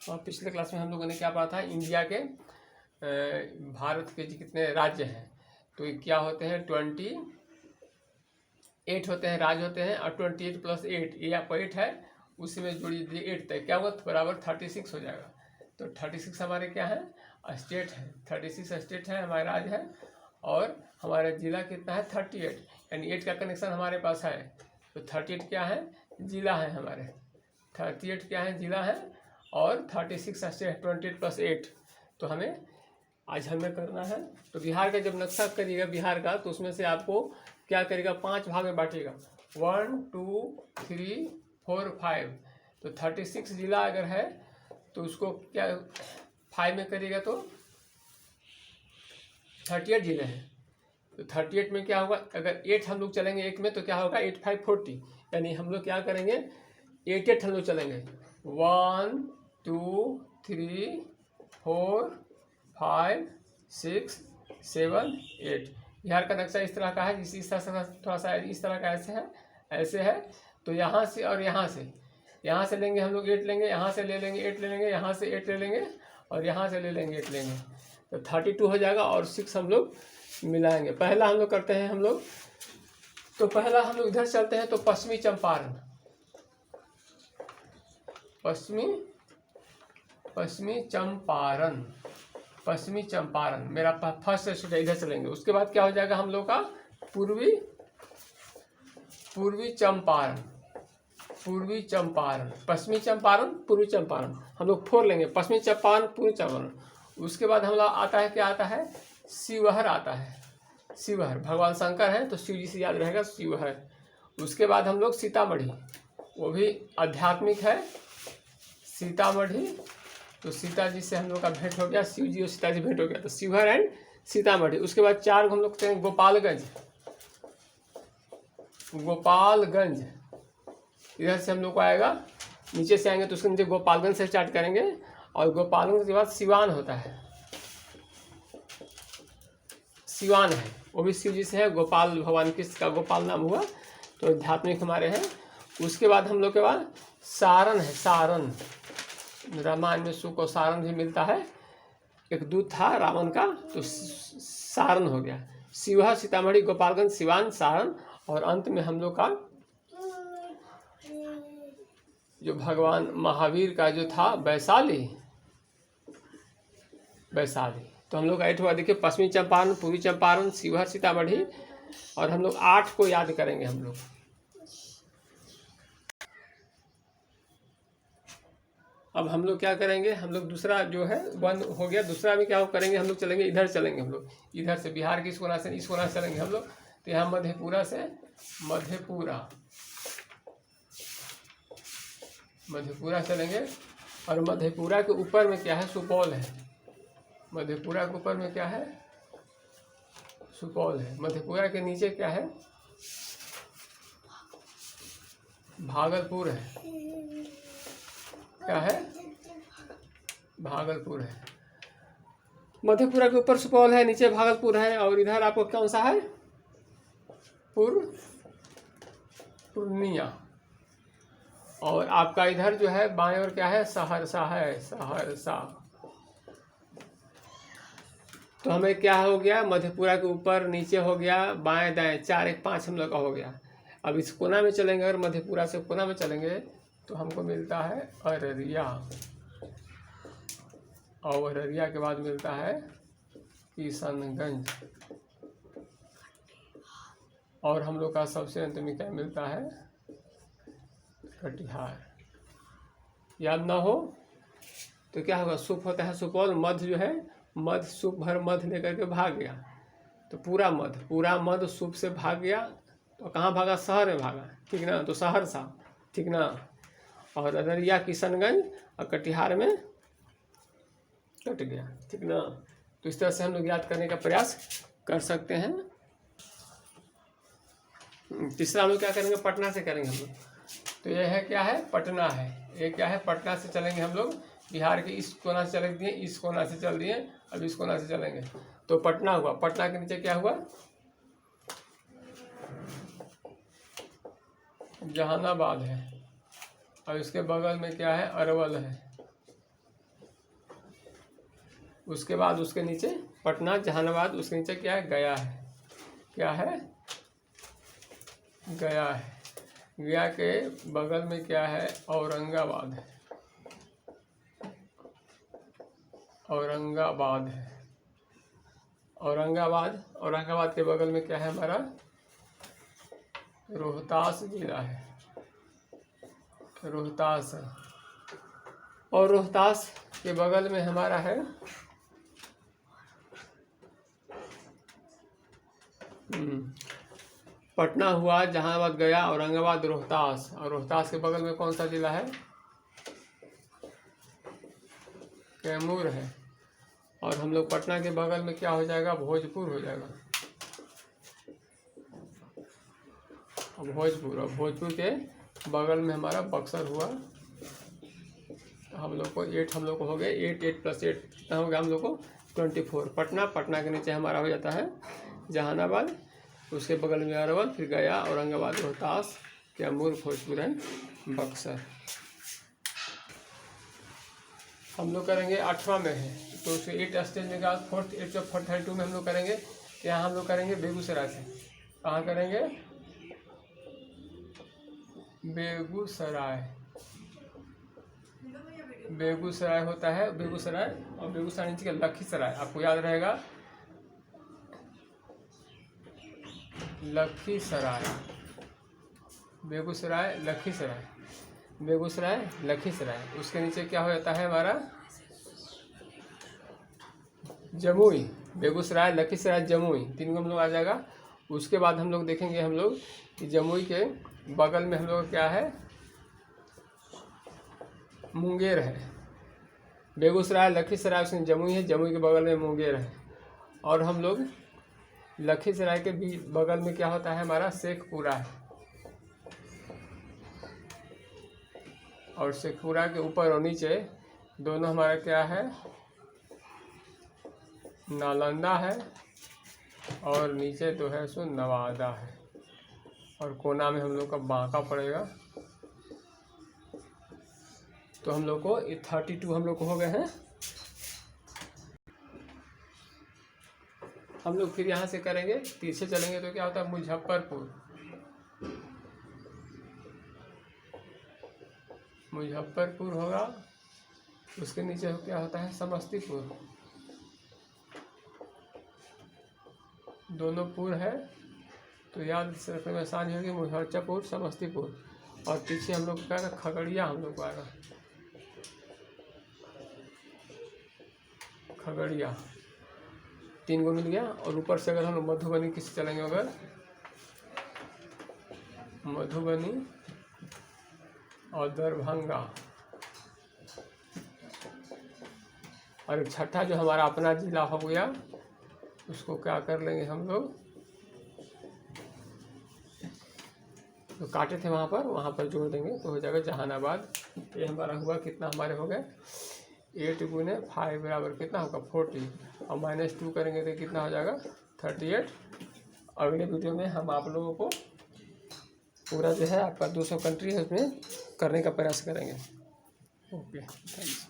और पिछले क्लास में हम लोगों ने क्या पढ़ा था, इंडिया के भारत के कितने राज्य हैं। तो ये क्या होते हैं, 28 होते हैं राज्य होते हैं, और 28 + 8 ये आपको 8 है, उसी में जोड़िए 8 तक क्या होगा, बराबर 36 हो जाएगा। तो 36 हमारे क्या है, स्टेट है, 36 स्टेट है हमारे राज्य है, और हमारा जिला कितना है 38, यानी 8 का कनेक्शन हमारे पास है। तो 38 क्या है, जिला है हमारे, 38 क्या है, जिला है, और 36 स्टेट, 28 + 8। तो आज हमें करना है। तो बिहार का जब नक्शा करिएगा बिहार का, तो उसमें से आपको क्या करेगा, 5 भाग में बांटेगा, 1 2 3 4 5। तो 36 जिला अगर है तो उसको क्या 5 में करिएगा तो 38 जिले हैं। तो 38 में क्या होगा, अगर 8 हम लोग चलेंगे एक में तो क्या होगा, 8 5 40, यानी हम लोग क्या करेंगे 8 8 हम लोग चलेंगे, 1 2 3 4 5 6 7 8। बिहार का नक्शा इस तरह का है, इस तरह से थोड़ा सा इस तरह का ऐसे है। तो यहाँ से और यहाँ से लेंगे हम लोग 8 लेंगे, यहाँ से ले लेंगे 8 ले लेंगे, यहाँ से 8 ले लेंगे, और यहाँ से ले लेंगे 8 लेंगे, तो 32 हो जाएगा, और 6 हम लोग मिलाएंगे। पहला हम लोग करते हैं तो पहला हम लोग इधर चलते हैं, तो पश्चिमी चंपारण मेरा फर्स्ट स्टेट है, इधर चलेंगे। उसके बाद क्या हो जाएगा हम लोग का पूर्वी चंपारण, पश्चिमी चंपारण, पूर्वी चंपारण, हम लोग 4 लेंगे, पश्चिमी चंपारण, पूर्वी चंपारण। उसके बाद हम लोग आता है, क्या आता है, शिवहर आता है, शिवहर भगवान शंकर है तो शिव जी से याद रहेगा शिवहर। उसके बाद हम लोग सीतामढ़ी, वो भी आध्यात्मिक है, सीतामढ़ी, तो सीता जी से हम लोग का भेंट हो गया, शिव जी और सीता जी भेंट हो गया, तो शिवहर एंड सीतामढ़ी। उसके बाद 4 हम लोग करेंगे गोपालगंज, इधर से हम लोग को आएगा, नीचे से आएंगे तो उसके नीचे गोपालगंज से स्टार्ट करेंगे, और गोपालगंज के बाद सिवान होता है, सिवान है, वो भी शिव जी से है, गोपाल भगवान का गोपाल नाम हुआ, तो आध्यात्मिक हमारे हैं। उसके बाद हम लोग के बाद सारण है, सारण रामायण में सुख को सारण भी मिलता है, एक दूत था रावण का, तो सारण हो गया। शिवहर, सीतामढ़ी, गोपालगंज, सिवान, सारण, और अंत में हम लोग का जो भगवान महावीर का जो था वैशाली। तो हम लोग 8 हुआ, देखिए पश्चिमी चंपारण, पूर्वी चंपारण, शिवहर, सीतामढ़ी, और हम लोग 8 को याद करेंगे हम लोग। अब हम लोग क्या करेंगे, हम लोग दूसरा जो है 1 हो गया, दूसरा में क्या करेंगे, हम लोग चलेंगे इधर, हम लोग इधर से बिहार की इस कोना से चलेंगे हम लोग। तो यहाँ मधेपुरा चलेंगे, और मधेपुरा के ऊपर में क्या है, सुपौल है, मधेपुरा के ऊपर में क्या है, सुपौल है। मधेपुरा के नीचे क्या है, भागलपुर है, क्या है, भागलपुर है। मधेपुरा के ऊपर सुपौल है, नीचे भागलपुर है, और इधर आपको कौन सा है, पूर्णिया, और आपका इधर जो है बाएं और क्या है, सहरसा है, सहरसा। तो हमें क्या हो गया, मधेपुरा के ऊपर नीचे हो गया, बाएं दाएं 4 1 5 हम लोग का हो गया। अब इस कोना में चलेंगे, अगर मधेपुरा से कोना में चलेंगे तो हमको मिलता है अररिया, और अररिया के बाद मिलता है किशनगंज, और हम लोग का सबसे अंत में क्या मिलता है, कटिहार। याद ना हो तो क्या होगा, सुप होता है सुपौल, मध्य जो है मध्य, सुप भर मध्य लेकर के भाग गया, तो पूरा मध्य सुप से भाग गया, तो कहाँ भागा, शहर में भागा, ठीक ना, तो सहरसा, ठीक ना, और अररिया, किशनगंज, और कटिहार में कट गया, ठीक ना। तो इस तरह से हम लोग याद करने का प्रयास कर सकते हैं। तीसरा हम लोग क्या करेंगे, पटना से करेंगे हम लोग। तो यह है क्या है, पटना है, ये क्या है, पटना से चलेंगे हम लोग, बिहार के इस कोना से चल दिए, इस कोना से चल दिए, अब इस कोना से चलेंगे, तो पटना हुआ। पटना के नीचे क्या हुआ, जहानाबाद है, और इसके बगल में क्या है, अरवल है, उसके बाद उसके नीचे पटना जहानाबाद, उसके नीचे क्या है, गया है। क्या है, गया है। गया के बगल में क्या है, औरंगाबाद है। औरंगाबाद है। औरंगाबाद के बगल में क्या है हमारा, रोहतास जिला है। रोहतास। और रोहतास के बगल में हमारा है पटना हुआ, जहानाबाद, गया, औरंगाबाद, रोहतास। और रोहतास के बगल में कौन सा जिला है, कैमूर है। और हम लोग पटना के बगल में क्या हो जाएगा, भोजपुर हो जाएगा। भोजपुर, और भोजपुर के बगल में हमारा बक्सर हुआ। हम लोग को 8 हम लोग को हो गए, 8 + 8 कितना हो गया हम लोग को 24। पटना के नीचे हमारा हो जाता है जहानाबाद, उसके बगल में अरवल, फिर गया, औरंगाबाद, रोहतास, कैमूर, भोजपुर एंड बक्सर। हम लोग करेंगे 8वां में है, तो उसके 8 स्टेज में का 4th 8 of 32 में हम लोग करेंगे। यहाँ हम लोग करेंगे बेगूसराय से। कहाँ करेंगे, बेगूसराय होता है, बेगूसराय। और बेगूसराय नीचे का लखीसराय, आपको याद रहेगा, लखीसराय। बेगूसराय लखीसराय। उसके नीचे क्या हो जाता है हमारा, जमुई। बेगूसराय, लखीसराय, जमुई, 3 हम लोग आ जाएगा। उसके बाद हम लोग देखेंगे हम लोग कि जमुई के बगल में हम लोग क्या है, मुंगेर है। बेगूसराय, लखीसराय, उसमें जमुई है, जमुई के बगल में मुंगेर है। और हम लोग लखीसराय के भी बगल में क्या होता है हमारा, शेखपुरा है। और शेखपुरा के ऊपर और नीचे दोनों हमारा क्या है, नालंदा है। और नीचे तो है सो नवादा है। और कोना में हम लोग का बांका पड़ेगा। तो हम लोग को 32 हम लोग को हो गए हैं। हम लोग फिर यहाँ से करेंगे, पीछे चलेंगे तो क्या होता है, मुजफ्फरपुर होगा। उसके नीचे क्या होता है, समस्तीपुर। दोनों पुर है तो याद रखने में आसानी होगी, मुजफ्फरपुर, समस्तीपुर। और पीछे हम लोग क्या है, खगड़िया हम लोग को आएगा। खगड़िया 3 गो मिल गया। और ऊपर से अगर हम लोग मधुबनी किससे चलेंगे, अगर मधुबनी और दरभंगा। और 6ठा जो हमारा अपना जिला हो गया, उसको क्या कर लेंगे हम लोग, तो काटे थे वहाँ पर जोड़ देंगे तो हो जाएगा जहानाबाद। ये हमारा हुआ, कितना हमारे हो गए, 8 × 5 बराबर कितना होगा, 40। और -2 करेंगे तो कितना हो जाएगा, 38। अगले वीडियो में हम आप लोगों को पूरा जो है आपका 200 कंट्री है उसमें करने का प्रयास करेंगे। Okay, thanks.